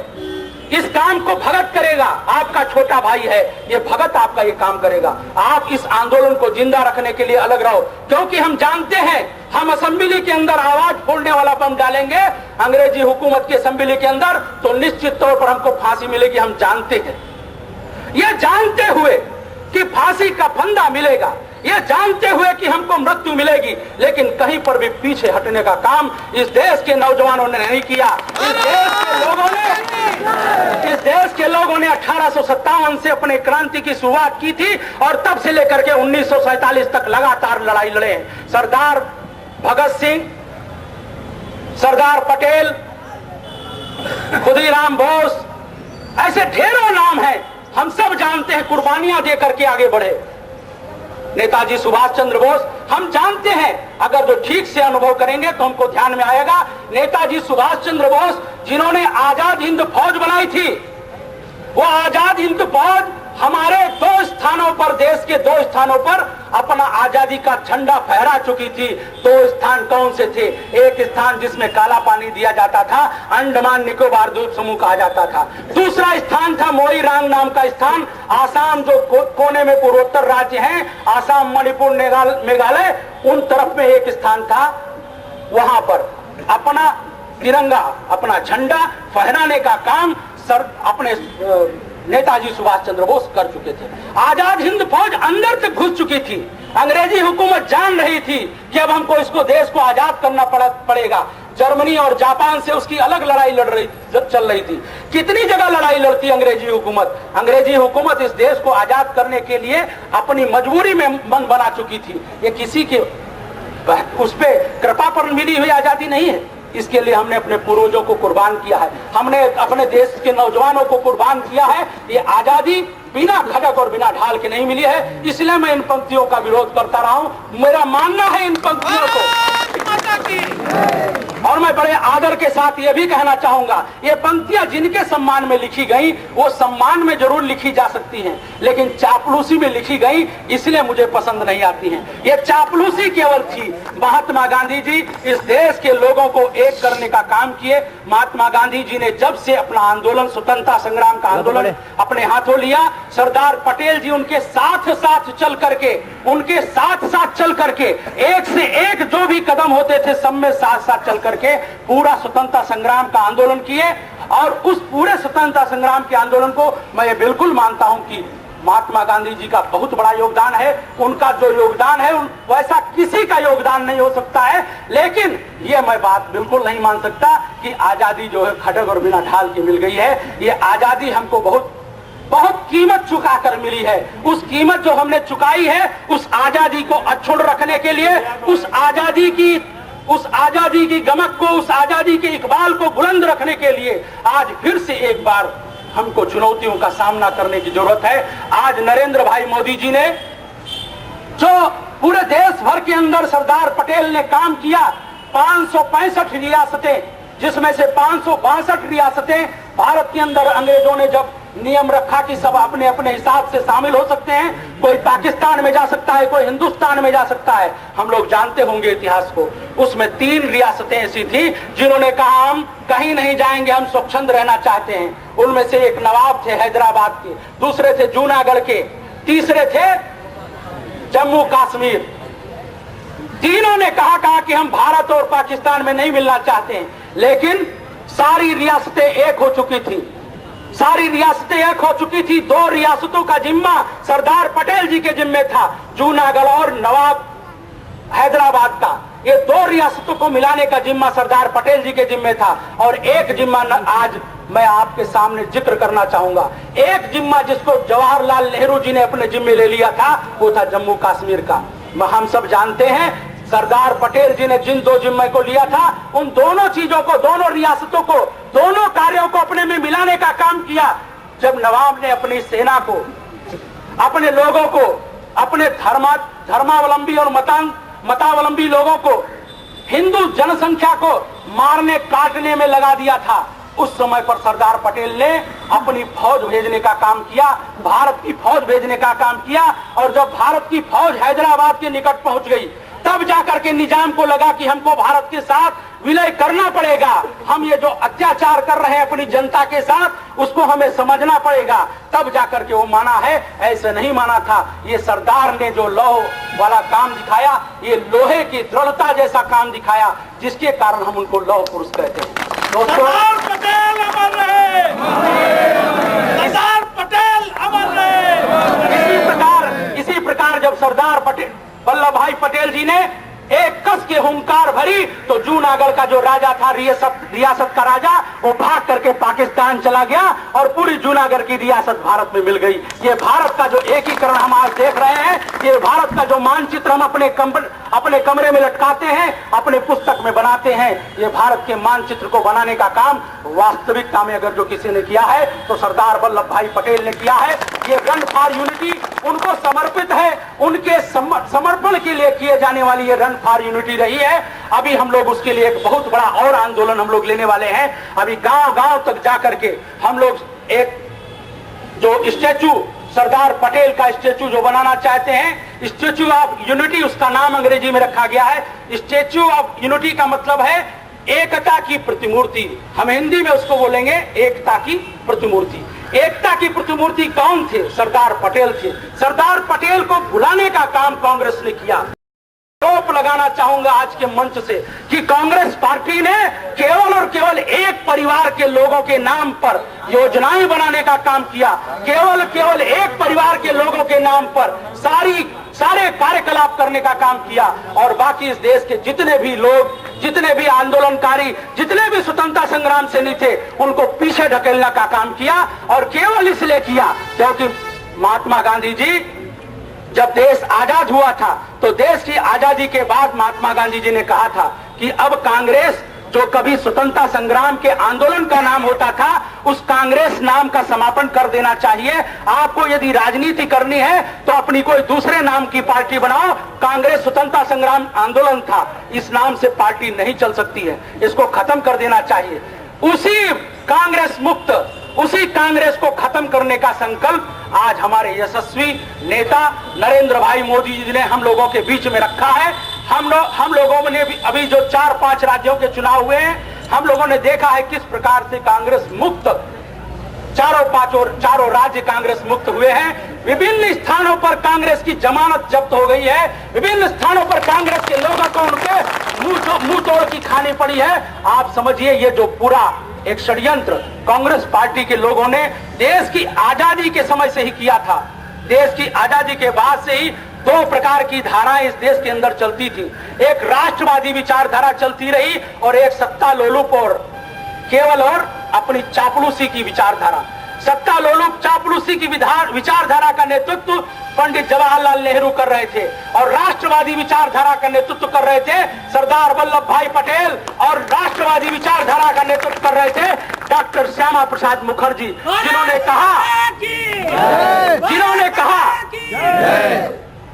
इस काम को भगत करेगा, आपका छोटा भाई है, ये भगत आपका ये काम करेगा। आप इस आंदोलन को जिंदा रखने के लिए अलग रहो, क्योंकि हम जानते हैं हम असेंबली के अंदर आवाज फोड़ने वाला बम डालेंगे अंग्रेजी हुकूमत की असेंबली के अंदर, तो निश्चित तौर पर हमको फांसी मिलेगी। हम जानते हैं, ये जानते हुए कि फांसी का फंदा मिलेगा, ये जानते हुए कि हमको मृत्यु मिलेगी, लेकिन कहीं पर भी पीछे हटने का काम इस देश के नौजवानों ने नहीं किया। इस देश के लोगों ने 1857 से अपने क्रांति की शुरुआत की थी और तब से लेकर के 1947 तक लगातार लड़ाई लड़े हैं। सरदार भगत सिंह, सरदार पटेल, खुदीराम बोस, ऐसे ढेरों नाम हैं, हम सब जानते हैं, कुर्बानियां देकर के आगे बढ़े। नेताजी सुभाष चंद्र बोस, हम जानते हैं, अगर जो ठीक से अनुभव करेंगे तो हमको ध्यान में आएगा। नेताजी सुभाष चंद्र बोस जिन्होंने आजाद हिंद फौज बनाई थी, वो आजाद हिंद फौज हमारे 2 स्थानों पर, देश के 2 स्थानों पर अपना आजादी का झंडा फहरा चुकी थी। 2 स्थान कौन से थे? एक स्थान जिसमें काला पानी दिया जाता था, अंडमान निकोबार द्वीप समूह कहा जाता था। दूसरा स्थान था मोईरांग नाम का स्थान, आसाम जो कोने में पूर्वोत्तर राज्य हैं, आसाम, मणिपुर, मेघालय, उन तरफ में एक स्थान था। वहां पर अपना तिरंगा, अपना झंडा फहराने का काम अपने नेताजी सुभाष चंद्र बोस कर चुके थे। आजाद हिंद फौज अंदर तक घुस चुकी थी। अंग्रेजी हुकूमत जान रही थी कि अब हमको इसको, देश को आजाद करना पड़ेगा। जर्मनी और जापान से उसकी अलग लड़ाई चल रही थी। कितनी जगह लड़ाई लड़ती अंग्रेजी हुकूमत। अंग्रेजी हुकूमत इस देश को आजाद करने के लिए अपनी मजबूरी में मन बना चुकी थी। ये किसी के उस पे कृपा पर मिली हुई आजादी नहीं है। इसके लिए हमने अपने पूर्वजों को कुर्बान किया है, हमने अपने देश के नौजवानों को कुर्बान किया है। ये आजादी बिना खड़क और बिना ढाल के नहीं मिली है, इसलिए मैं इन पंक्तियों का विरोध करता रहा हूं। मेरा मानना है इन पंक्तियों को, और मैं बड़े आदर के साथ ये भी कहना चाहूंगा, ये पंक्तियां जिनके सम्मान में लिखी गई वो सम्मान में जरूर लिखी जा सकती हैं, लेकिन चापलूसी में लिखी गई इसलिए मुझे पसंद नहीं आती हैं। ये चापलूसी केवल थी। महात्मा गांधी जी इस देश के लोगों को एक करने का काम किए। महात्मा गांधी जी ने जब से अपना आंदोलन, स्वतंत्रता संग्राम का आंदोलन अपने हाथों लिया, सरदार पटेल जी उनके साथ साथ चल करके एक से एक जो भी कदम होते थे सब में साथ साथ चल करके पूरा स्वतंत्रता संग्राम का आंदोलन किए। और उस पूरे स्वतंत्रता संग्राम के आंदोलन को मैं ये बिल्कुल मानता हूं कि महात्मा गांधी जी का बहुत बड़ा योगदान है। उनका जो योगदान है वैसा किसी का योगदान नहीं हो सकता है। लेकिन ये मैं बात बिल्कुल नहीं मान सकता कि आजादी जो है खड़ग और बिना ढाल की मिल गई है। ये आजादी हमको बहुत कीमत चुका कर मिली है। उस कीमत जो हमने चुकाई है, उस आजादी को अक्षुण्ण रखने के लिए, उस आजादी की गमक को, उस आजादी के इकबाल को बुलंद रखने के लिए आज फिर से एक बार हमको चुनौतियों का सामना करने की जरूरत है। आज नरेंद्र भाई मोदी जी ने जो पूरे देश भर के अंदर सरदार पटेल ने काम किया, 565 रियासतें, जिसमें से 562 रियासतें भारत के अंदर अंग्रेजों ने जब नियम रखा कि सब अपने अपने हिसाब से शामिल हो सकते हैं, कोई पाकिस्तान में जा सकता है, कोई हिंदुस्तान में जा सकता है। हम लोग जानते होंगे इतिहास को। उसमें 3 रियासतें ऐसी थी जिन्होंने कहा हम कहीं नहीं जाएंगे, हम स्वच्छंद रहना चाहते हैं। उनमें से एक नवाब थे हैदराबाद के, दूसरे थे जूनागढ़ के, तीसरे थे जम्मू कश्मीर। तीनों ने कहा कि हम भारत और पाकिस्तान में नहीं मिलना चाहते हैं। लेकिन सारी रियासतें एक हो चुकी थी, सारी रियासतें एक हो चुकी थी। 2 रियासतों का जिम्मा सरदार पटेल जी के जिम्मे था, जूनागढ़ और नवाब हैदराबाद का। ये 2 रियासतों को मिलाने का जिम्मा सरदार पटेल जी के जिम्मे था। और एक जिम्मा आज मैं आपके सामने जिक्र करना चाहूंगा। एक जिम्मा जिसको जवाहरलाल नेहरू जी ने अपने जिम्मे ले लिया था, वो था जम्मू कश्मीर का। हम सब जानते हैं सरदार पटेल जी ने जिन 2 जिम्मे को लिया था, उन दोनों चीजों को, दोनों रियासतों को, दोनों कार्यों को अपने में मिलाने का काम किया। जब नवाब ने अपनी सेना को, अपने लोगों को, अपने धर्मावलंबी और मतावलंबी लोगों को, हिंदू जनसंख्या को मारने काटने में लगा दिया था, उस समय पर सरदार पटेल ने अपनी फौज भेजने का काम किया, भारत की फौज भेजने का काम किया। और जब भारत की फौज हैदराबाद के निकट पहुंच गई, तब जाकर के निजाम को लगा कि हमको भारत के साथ विलय करना पड़ेगा। हम ये जो अत्याचार कर रहे हैं अपनी जनता के साथ, उसको हमें समझना पड़ेगा, तब जाकर के वो माना है, ऐसे नहीं माना था। ये सरदार ने जो लौह वाला काम दिखाया, ये लोहे की दृढ़ता जैसा काम दिखाया, जिसके कारण हम उनको लौह पुरुष कहते हैं। सरदार पटेल अमर रहे, सरदार पटेल अमर रहे। इसी प्रकार जब सरदार पटेल वल्लभ भाई पटेल जी ने एक कस के हुंकार भरी, तो जूनागढ़ का जो राजा था, रियासत का राजा, वो भाग करके पाकिस्तान चला गया और पूरी जूनागढ़ की रियासत भारत में मिल गई। ये भारत का जो एकीकरण हम आज देख रहे हैं, ये भारत का जो मानचित्र हम अपने कमरे में लटकाते हैं, अपने पुस्तक में बनाते हैं, ये भारत के मानचित्र को बनाने का काम वास्तविकता में अगर जो किसी ने किया है तो सरदार वल्लभ भाई पटेल ने किया है। ये रन फॉर यूनिटी उनको समर्पित है, उनके समर्पण के लिए किए जाने वाली ये रन फॉर यूनिटी रही है। अभी हम लोग उसके लिए एक बहुत बड़ा और आंदोलन हम लोग लेने वाले हैं। अभी गांव-गांव तक जाकर के हम लोग एक जो स्टैचू, सरदार पटेल का स्टैचू जो बनाना चाहते हैं, स्टैचू ऑफ यूनिटी उसका नाम अंग्रेजी में रखा गया है। स्टैचू ऑफ यूनिटी का मतलब है एकता की प्रतिमूर्ति, हम हिंदी में उसको बोलेंगे एकता की प्रतिमूर्ति। एकता की प्रतिमूर्ति कौन थे? सरदार पटेल थे। सरदार पटेल को भुलाने का काम कांग्रेस ने किया। आरोप लगाना चाहूंगा आज के मंच से कि कांग्रेस पार्टी ने केवल और केवल एक परिवार के लोगों के नाम पर योजनाएं बनाने का काम किया, केवल एक परिवार के लोगों के नाम पर सारे कार्यकलाप करने का काम किया, और बाकी इस देश के जितने भी लोग, जितने भी आंदोलनकारी, जितने भी स्वतंत्रता संग्राम सेनानी थे, उनको पीछे ढकेलने का काम किया। और केवल इसलिए किया क्योंकि महात्मा गांधी जी जब देश आजाद हुआ था, तो देश की आजादी के बाद महात्मा गांधी जी ने कहा था कि अब कांग्रेस, जो कभी स्वतंत्रता संग्राम के आंदोलन का नाम होता था, उस कांग्रेस नाम का समापन कर देना चाहिए। आपको यदि राजनीति करनी है तो अपनी कोई दूसरे नाम की पार्टी बनाओ। कांग्रेस स्वतंत्रता संग्राम आंदोलन था, इस नाम से पार्टी नहीं चल सकती है, इसको खत्म कर देना चाहिए। उसी कांग्रेस को खत्म करने का संकल्प आज हमारे यशस्वी नेता नरेंद्र भाई मोदी जी ने हम लोगों के बीच में रखा है। हम लोगों ने भी अभी जो 4-5 राज्यों के चुनाव हुए हैं, हम लोगों ने देखा है किस प्रकार से कांग्रेस मुक्त, चारों राज्य कांग्रेस मुक्त हुए हैं। विभिन्न स्थानों पर कांग्रेस की जमानत जब्त हो गई है, विभिन्न स्थानों पर कांग्रेस के लोगों को उनके मुंह तोड़ की खानी पड़ी है। आप समझिए ये जो पूरा एक षड्यंत्र कांग्रेस पार्टी के लोगों ने देश की आजादी के समय से ही किया था। देश की आजादी के बाद से ही 2 प्रकार की धाराएं इस देश के अंदर चलती थी, एक राष्ट्रवादी विचारधारा चलती रही और एक सत्ता लोलुप और केवल और अपनी चापलूसी की विचारधारा। सत्ता लोलुप चापलूसी की विचारधारा का नेतृत्व पंडित जवाहरलाल नेहरू कर रहे थे, और राष्ट्रवादी विचारधारा का नेतृत्व कर रहे थे सरदार वल्लभ भाई पटेल, और राष्ट्रवादी विचारधारा का नेतृत्व कर रहे थे डॉक्टर श्यामा प्रसाद मुखर्जी, जिन्होंने कहा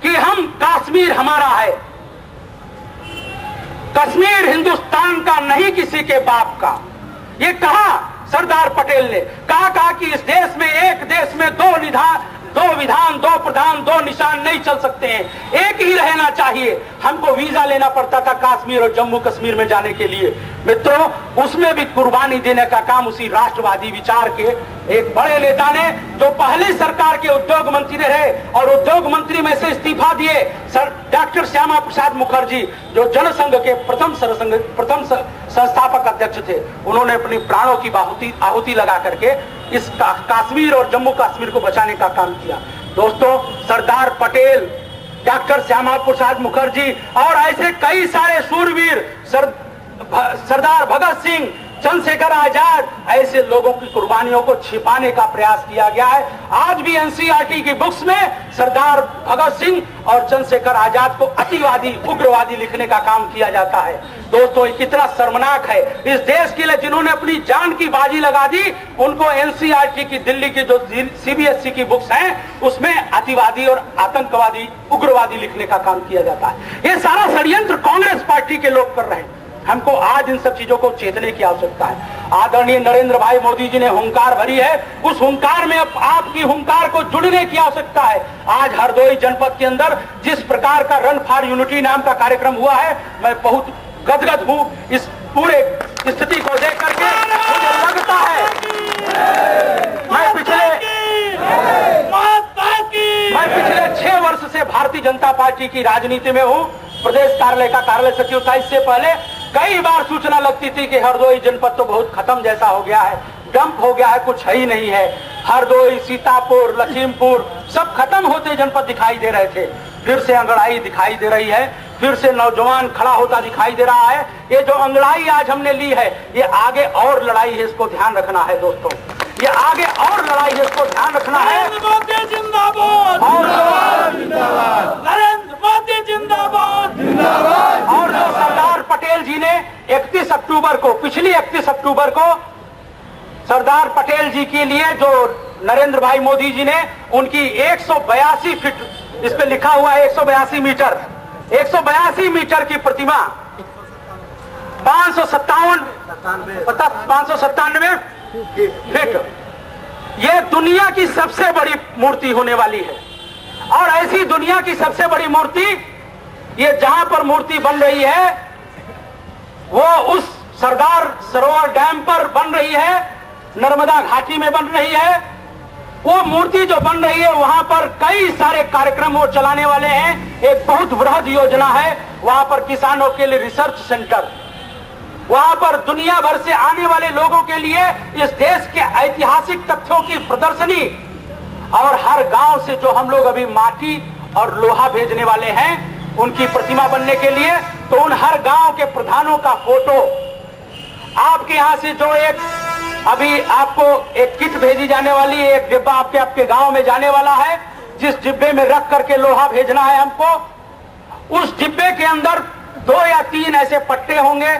कि हम कश्मीर हमारा है, कश्मीर हिंदुस्तान का नहीं किसी के बाप का। ये कहा सरदार पटेल ने, कहा कि इस देश में, एक देश में दो विधान, 2 प्रधान, 2 निशान नहीं चल सकते हैं, एक ही रहना चाहिए। हमको वीजा लेना पड़ता था कश्मीर और जम्मू कश्मीर में जाने के लिए। मित्रों, उसमें भी कुर्बानी देने का काम उसी राष्ट्रवादी विचार के एक बड़े नेता ने, जो पहले सरकार के उद्योग मंत्री रहे और उद्योग मंत्री में से इस्तीफा दिए, डॉक्टर श्यामा प्रसाद मुखर्जी, जो जनसंघ के प्रथम संस्थापक अध्यक्ष थे, उन्होंने अपनी प्राणों की आहुति लगा करके इस कश्मीर और जम्मू कश्मीर को बचाने का काम किया। दोस्तों, सरदार पटेल, डॉक्टर श्यामा प्रसाद मुखर्जी और ऐसे कई सारे शूरवीर, सरदार भगत सिंह, चंद्रशेखर आजाद, ऐसे लोगों की कुर्बानियों को छिपाने का प्रयास किया गया है। आज भी एनसीईआरटी की बुक्स में सरदार भगत सिंह और चंद्रशेखर आजाद को अतिवादी, उग्रवादी लिखने का काम किया जाता है। दोस्तों, ये कितना शर्मनाक है। इस देश के लिए जिन्होंने अपनी जान की बाजी लगा दी, उनको एनसीईआरटी की, दिल्ली की जो सीबीएसई की बुक्स हैं, उसमें अतिवादी और आतंकवादी, उग्रवादी लिखने का काम किया जाता है। ये सारा षड्यंत्र कांग्रेस पार्टी के लोग कर रहे हैं। हमको आज इन सब चीजों को चेतने की आवश्यकता है। आदरणीय नरेंद्र भाई मोदी जी ने हुंकार भरी है, उस हुंकार में अब आपकी हुंकार को जुड़ने की आवश्यकता है। आज हरदोई जनपद के अंदर जिस प्रकार का रन फॉर यूनिटी नाम का कार्यक्रम हुआ है, मैं बहुत गदगद हूं। इस पूरे स्थिति को देख करके मुझे लगता है मैं पिछले 6 वर्ष से भारतीय जनता पार्टी की राजनीति में हूं। प्रदेश कार्यालय का कार्यालय सचिव था। इससे पहले कई बार सूचना लगती थी कि हरदोई जनपद तो बहुत खत्म जैसा हो गया है, डंप हो गया है, कुछ है ही नहीं है। हरदोई, सीतापुर, लखीमपुर सब खत्म होते जनपद दिखाई दे रहे थे। फिर से अंगड़ाई दिखाई दे रही है, फिर से नौजवान खड़ा होता दिखाई दे रहा है। ये जो अंगड़ाई आज हमने ली है, ये आगे और लड़ाई है, इसको ध्यान रखना है दोस्तों। ये आगे और लड़ाई है, इसको ध्यान रखना है। मोदी जिंदाबाद, नरेंद्र मोदी जिंदाबाद, और जो सरदार पटेल जी ने 31 अक्टूबर को, पिछली 31 अक्टूबर को सरदार पटेल जी के लिए जो नरेंद्र भाई मोदी जी ने उनकी 182 फीट, इस पे लिखा हुआ है 182 मीटर, 182 मीटर की प्रतिमा 597 फीट, ये दुनिया की सबसे बड़ी मूर्ति होने वाली है। और ऐसी दुनिया की सबसे बड़ी मूर्ति, ये जहां पर मूर्ति बन रही है वो उस सरदार सरोवर डैम पर बन रही है, नर्मदा घाटी में बन रही है। वो मूर्ति जो बन रही है वहां पर कई सारे कार्यक्रम वो चलाने वाले हैं। एक बहुत बृहद योजना है वहां पर किसानों के लिए रिसर्च सेंटर, वहां पर दुनिया भर से आने वाले लोगों के लिए इस देश के ऐतिहासिक तथ्यों की प्रदर्शनी, और हर गांव से जो हम लोग अभी माटी और लोहा भेजने वाले हैं उनकी प्रतिमा बनने के लिए, तो उन हर गांव के प्रधानों का फोटो आपके यहां से जो एक अभी आपको एक किट भेजी जाने वाली है, एक डिब्बा आपके गांव में जाने वाला है, जिस डिब्बे में रख करके लोहा भेजना है हमको, उस डिब्बे के अंदर 2 या 3 ऐसे पट्टे होंगे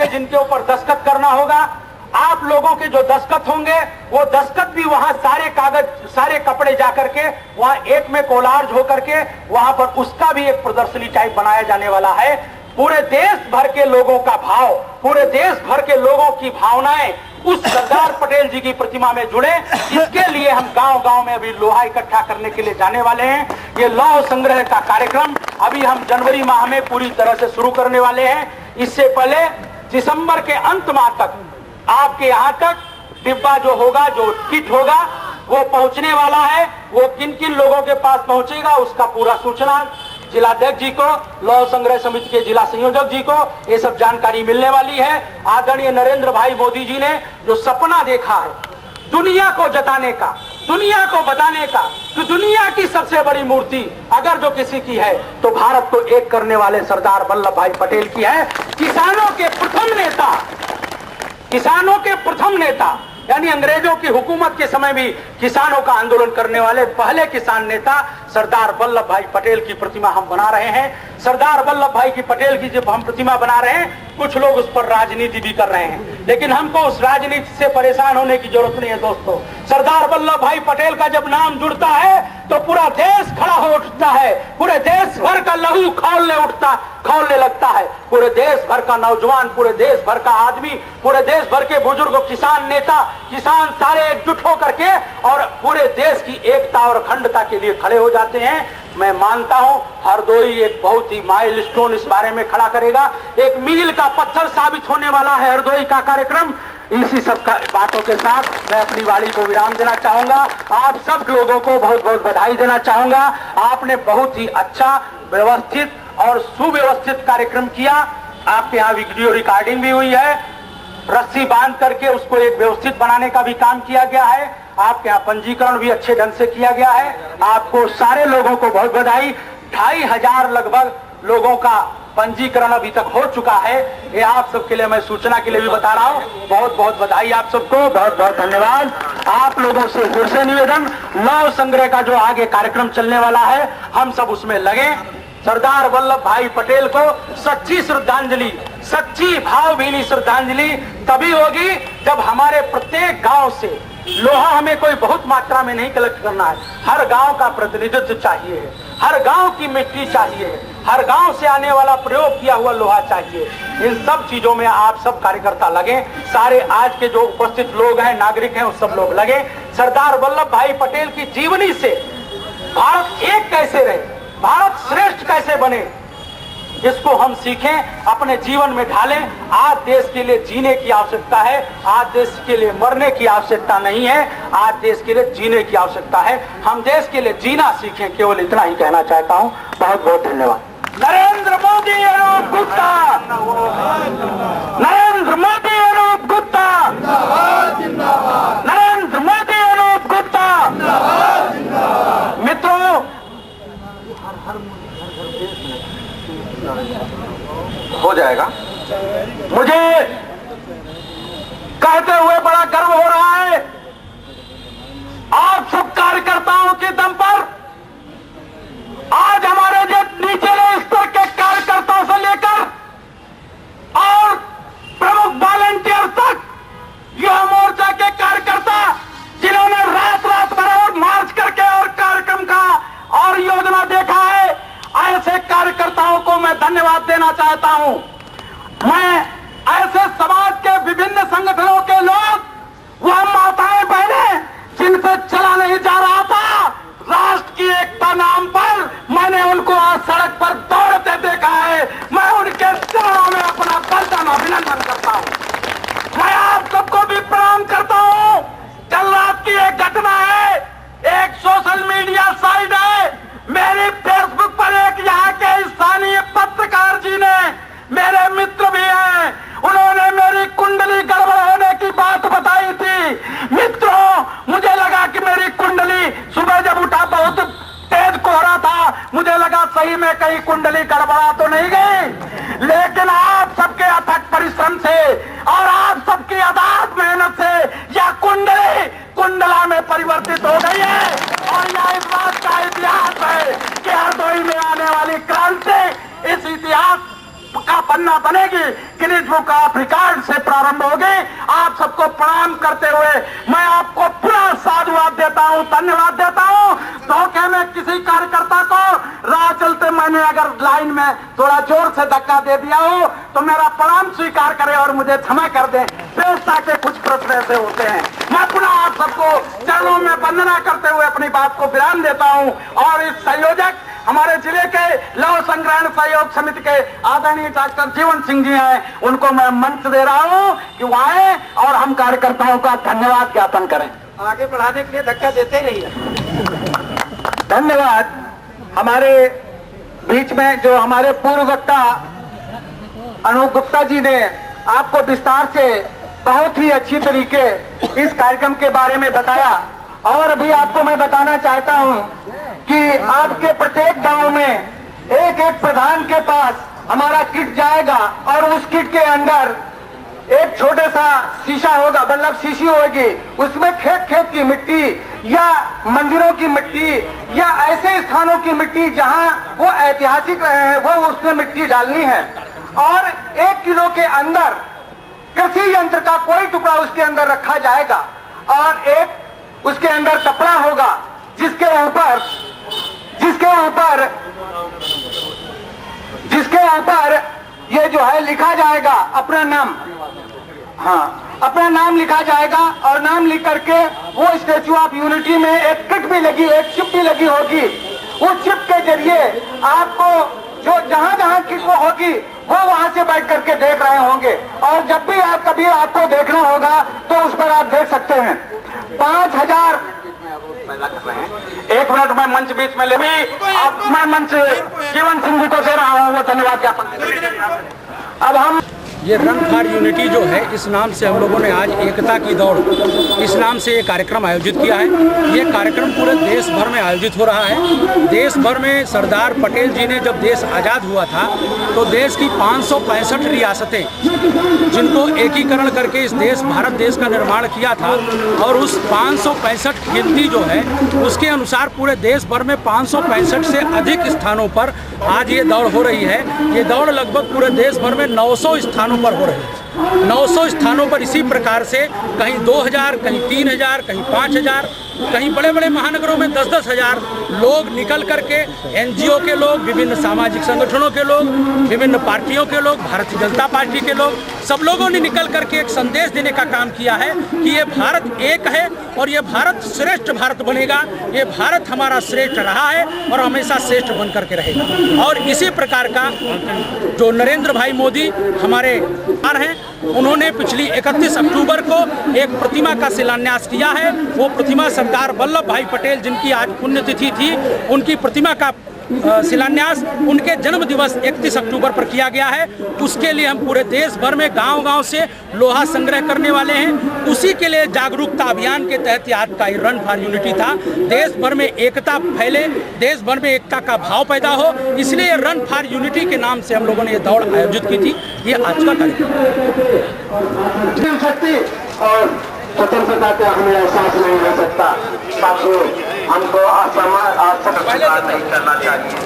जिनके ऊपर दस्तखत करना होगा। आप लोगों के जो दस्तखत होंगे वो दस्तखत भी वहां सारे कागज, सारे कपड़े जाकर के वहां एक में कोलार्ज होकर के वहां पर उसका भी एक प्रदर्शनी टाइप बनाया जाने वाला है। पूरे देश भर के लोगों का भाव, पूरे देश भर के लोगों की भावनाएं उस सरदार पटेल जी की प्रतिमा में जुड़े, इसके लिए हम गांव-गांव में अभी लोहा इकट्ठा करने के लिए जाने वाले हैं। ये लौह संग्रह का कार्यक्रम अभी हम जनवरी माह में पूरी तरह से शुरू करने वाले हैं। इससे पहले दिसंबर के अंत माह तक आपके यहाँ तक डिब्बा जो होगा, जो किट होगा वो पहुंचने वाला है। वो किन किन लोगों के पास पहुंचेगा उसका पूरा सूचना जिलाध्यक्ष जी को, लौह संग्रह समिति के जिला संयोजक जी को ये सब जानकारी मिलने वाली है। आदरणीय नरेंद्र भाई मोदी जी ने जो सपना देखा है दुनिया को जताने का, दुनिया को बताने का कि दुनिया की सबसे बड़ी मूर्ति अगर जो किसी की है तो भारत को एक करने वाले सरदार वल्लभ भाई पटेल की है। किसानों के प्रथम नेता, किसानों के प्रथम नेता, यानी अंग्रेजों की हुकूमत के समय भी किसानों का आंदोलन करने वाले पहले किसान नेता सरदार वल्लभ भाई पटेल की प्रतिमा हम बना रहे हैं। सरदार वल्लभ भाई की पटेल की जब हम प्रतिमा बना रहे हैं, कुछ लोग उस पर राजनीति भी कर रहे हैं, लेकिन हमको उस राजनीति से परेशान होने की जरूरत नहीं है दोस्तों। सरदार वल्लभ भाई पटेल का जब नाम जुड़ता है तो पूरा देश खड़ा हो उठता है, पूरे देश भर का लहू खौलने लगता है। पूरे देश भर का नौजवान, पूरे देश भर का आदमी, पूरे देश भर के बुजुर्ग, किसान नेता, किसान सारे एकजुट होकर के और पूरे देश की एकता और अखंडता के लिए खड़े हो जाते हैं। मैं मानता हूं हरदोई एक बहुत ही माइलस्टोन इस बारे में खड़ा करेगा, एक मील का पत्थर साबित होने वाला है हरदोई का कार्यक्रम। इसी सब बातों के साथ मैं अपनी वाणी को विराम देना चाहूंगा। आप सब लोगों को बहुत बहुत बधाई देना चाहूंगा। आपने बहुत ही अच्छा, व्यवस्थित और सुव्यवस्थित कार्यक्रम किया। आपके यहाँ वीडियो रिकॉर्डिंग भी हुई है, रस्सी बांध करके उसको एक व्यवस्थित बनाने का भी काम किया गया है। आपके यहाँ पंजीकरण भी अच्छे ढंग से किया गया है। आपको सारे लोगों को बहुत बधाई। 2500 लगभग लोगों का पंजीकरण अभी तक हो चुका है। ये आप सबके लिए मैं सूचना के लिए भी बता रहा हूँ। बहुत बहुत बधाई आप सबको, बहुत बहुत धन्यवाद। आप लोगों से फिर से निवेदन, लौह संग्रह का जो आगे कार्यक्रम चलने वाला है हम सब उसमें लगे। सरदार वल्लभ भाई पटेल को सच्ची श्रद्धांजलि, सच्ची भावभीनी श्रद्धांजलि तभी होगी जब हमारे प्रत्येक गांव से लोहा हमें कोई बहुत मात्रा में नहीं कलेक्ट करना है। हर गांव का प्रतिनिधित्व चाहिए, हर गांव की मिट्टी चाहिए, हर गांव से आने वाला प्रयोग किया हुआ लोहा चाहिए। इन सब चीजों में आप सब कार्यकर्ता लगे, सारे आज के जो उपस्थित लोग हैं, नागरिक हैं, उस सब लोग लगे। सरदार वल्लभ भाई पटेल की जीवनी से भारत एक कैसे रहे, भारत श्रेष्ठ कैसे बने, इसको हम सीखें, अपने जीवन में ढालें। आज देश के लिए जीने की आवश्यकता है, आज देश के लिए मरने की आवश्यकता नहीं है, आज देश के लिए जीने की आवश्यकता है। हम देश के लिए जीना सीखें, केवल इतना ही कहना चाहता हूं। बहुत बहुत धन्यवाद। नरेंद्र मोदी अनूप गुप्ता, नरेंद्र मोदी अनूप गुप्ता, नरेंद्र मोदी अनूप गुप्ता। मित्रों, हो जाएगा। मुझे कहते हुए बड़ा गर्व हो रहा है, आप सब कार्यकर्ताओं के दम पर आज हमारे जो निचले स्तर के कार्यकर्ताओं से लेकर और प्रमुख वॉलंटियर तक युवा मोर्चा के कार्यकर्ता जिन्होंने रात रात भर मार्च करके और कार्यक्रम का और योजना देखा है, ऐसे कार्यकर्ताओं को मैं धन्यवाद देना चाहता हूं। मैं ऐसे समाज के विभिन्न संगठनों के लोग, वह माताएं बहनें जिनसे चला नहीं जा रहा था, राष्ट्र की एकता नाम पर मैंने उनको आज सड़क पर दौड़ते देखा है। मैं उनके चरणों में अपना बलिदान अभिनंदन करता हूं। मैं आप सबको भी प्रणाम करता हूं। कल रात की एक घटना है, एक सोशल मीडिया साइट है, मेरी फेसबुक पर एक यहाँ के स्थानीय पत्रकार जी ने, मेरे मित्र भी हैं, उन्होंने मेरी कुंडली गड़बड़ होने की बात बताई थी। मित्रों, मुझे लगा कि मेरी कुंडली, सुबह जब उठा बहुत तेज कोहरा था, मुझे लगा सही में कहीं कुंडली गड़बड़ा तो नहीं गई। लेकिन आप सबके अथक परिश्रम से और आप सबकी अथक मेहनत से यह कुंडली कुंडला में परिवर्तित हो गई है। और यह इस बात का इतिहास है कि हरदोई में आने वाली क्रांति इस इतिहास का पन्ना बनेगी, गिनीज बुक ऑफ रिकॉर्ड से प्रारंभ होगी। आप सबको प्रणाम करते हुए मैं आपको पुनः साधुवाद देता हूं, धन्यवाद देता हूं। धोखे में किसी कार्यकर्ता को राह चलते मैंने अगर लाइन में थोड़ा जोर से धक्का दे दिया हो तो मेरा प्रणाम स्वीकार करें और मुझे क्षमा कर दें। व्यवस्था के कुछ प्रश्न ऐसे होते हैं। मैं पुनः आप सबको चरणों में वंदना करते हुए अपनी बात को विराम देता हूं। और इस संयोजक हमारे जिले के लौह संग्रहण सहयोग समिति के आदरणीय डॉक्टर जीवन सिंह जी हैं, उनको मैं मंच दे रहा हूं कि वो आए और हम कार्यकर्ताओं का धन्यवाद ज्ञापन करें। आगे बढ़ाने के लिए धक्का देते रहिए। धन्यवाद। हमारे बीच में जो हमारे पूर्व वक्ता अनूप गुप्ता जी ने आपको विस्तार से बहुत ही अच्छी तरीके इस कार्यक्रम के बारे में बताया। और अभी आपको मैं बताना चाहता हूं कि आपके प्रत्येक गांव में एक एक प्रधान के पास हमारा किट जाएगा और उस किट के अंदर एक छोटा सा शीशा होगा, मतलब शीशी होगी, उसमें खेत खेत की मिट्टी या मंदिरों की मिट्टी या ऐसे स्थानों की मिट्टी जहां वो ऐतिहासिक रहे हैं, वो उसमें मिट्टी डालनी है। और 1 किलो के अंदर कृषि यंत्र का कोई टुकड़ा उसके अंदर रखा जाएगा और एक उसके अंदर कपड़ा होगा जिसके ऊपर ये जो है लिखा जाएगा अपना नाम। हाँ, अपना नाम लिखा जाएगा और नाम लिख करके वो स्टैच्यू ऑफ यूनिटी में एक किट भी लगी, एक चिप भी लगी होगी। उस चिप के जरिए आपको जो जहां जहां किट वो होगी वो वहां से बैठ करके देख रहे होंगे। और जब भी कभी आपको देखना होगा तो उस पर आप देख सकते हैं। 5000 1 मिनट में मंच बीच में ले भी अब मैं मंच जीवन सिंह जी को दे रहा हूँ, वो धन्यवाद ज्ञापन। अब हम ये रन फॉर यूनिटी जो है, इस नाम से हम लोगों ने आज एकता की दौड़, इस नाम से ये कार्यक्रम आयोजित किया है। ये कार्यक्रम पूरे देश भर में आयोजित हो रहा है। देश भर में सरदार पटेल जी ने जब देश आज़ाद हुआ था तो देश की 565 रियासतें जिनको एकीकरण करके इस देश भारत देश का निर्माण किया था, और उस 565 गिनती जो है उसके अनुसार पूरे देश भर में 565 से अधिक स्थानों पर आज ये दौड़ हो रही है। ये दौड़ लगभग पूरे देश भर में 900 स्थानों पर हो रही है। 900 स्थानों पर इसी प्रकार से कहीं 2000, कहीं 3000, कहीं 5000, कहीं बड़े बड़े महानगरों में 10-10 हजार लोग निकल करके, एनजीओ के लोग, विभिन्न सामाजिक संगठनों के लोग, विभिन्न पार्टियों के लोग, भारतीय जनता पार्टी के लोग, सब लोगों ने निकल करके एक संदेश देने का काम किया है कि ये भारत एक है और ये भारत श्रेष्ठ भारत बनेगा। ये भारत हमारा श्रेष्ठ रहा है और हमेशा श्रेष्ठ बन करके रहेगा। और इसी प्रकार का जो नरेंद्र भाई मोदी हमारे हैं, उन्होंने पिछली 31 अक्टूबर को एक प्रतिमा का शिलान्यास किया है। वो प्रतिमा सरदार वल्लभ भाई पटेल, जिनकी आज पुण्यतिथि थी, उनकी प्रतिमा का शिलान्यास उनके जन्म दिवस 31 अक्टूबर पर किया गया है। उसके लिए हम पूरे देश भर में गांव-गांव से लोहा संग्रह करने वाले हैं। उसी के लिए जागरूकता अभियान के तहत आज का रन फॉर यूनिटी था। देश भर में एकता फैले, देश भर में एकता का भाव पैदा हो, इसलिए रन फॉर यूनिटी के नाम से हम लोगों ने ये दौड़ आयोजित की थी। ये आज का कार्यक्रम। स्वतंत्रता का हमें एहसास नहीं हो सकता। साथियों, हमको असमर्थ नहीं करना चाहिए।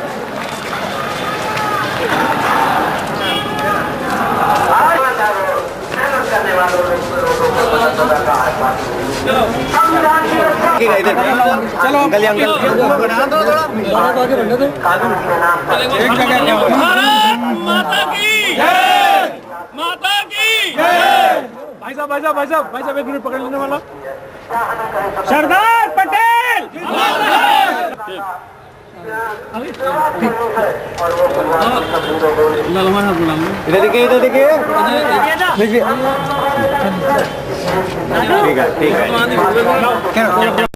करने वालों चलो अंकल माता की जय, माता की जय। भाई साहब एक मिनट पकड़ लेने वाला। सरदार पटेल इधर देखिए ठीक है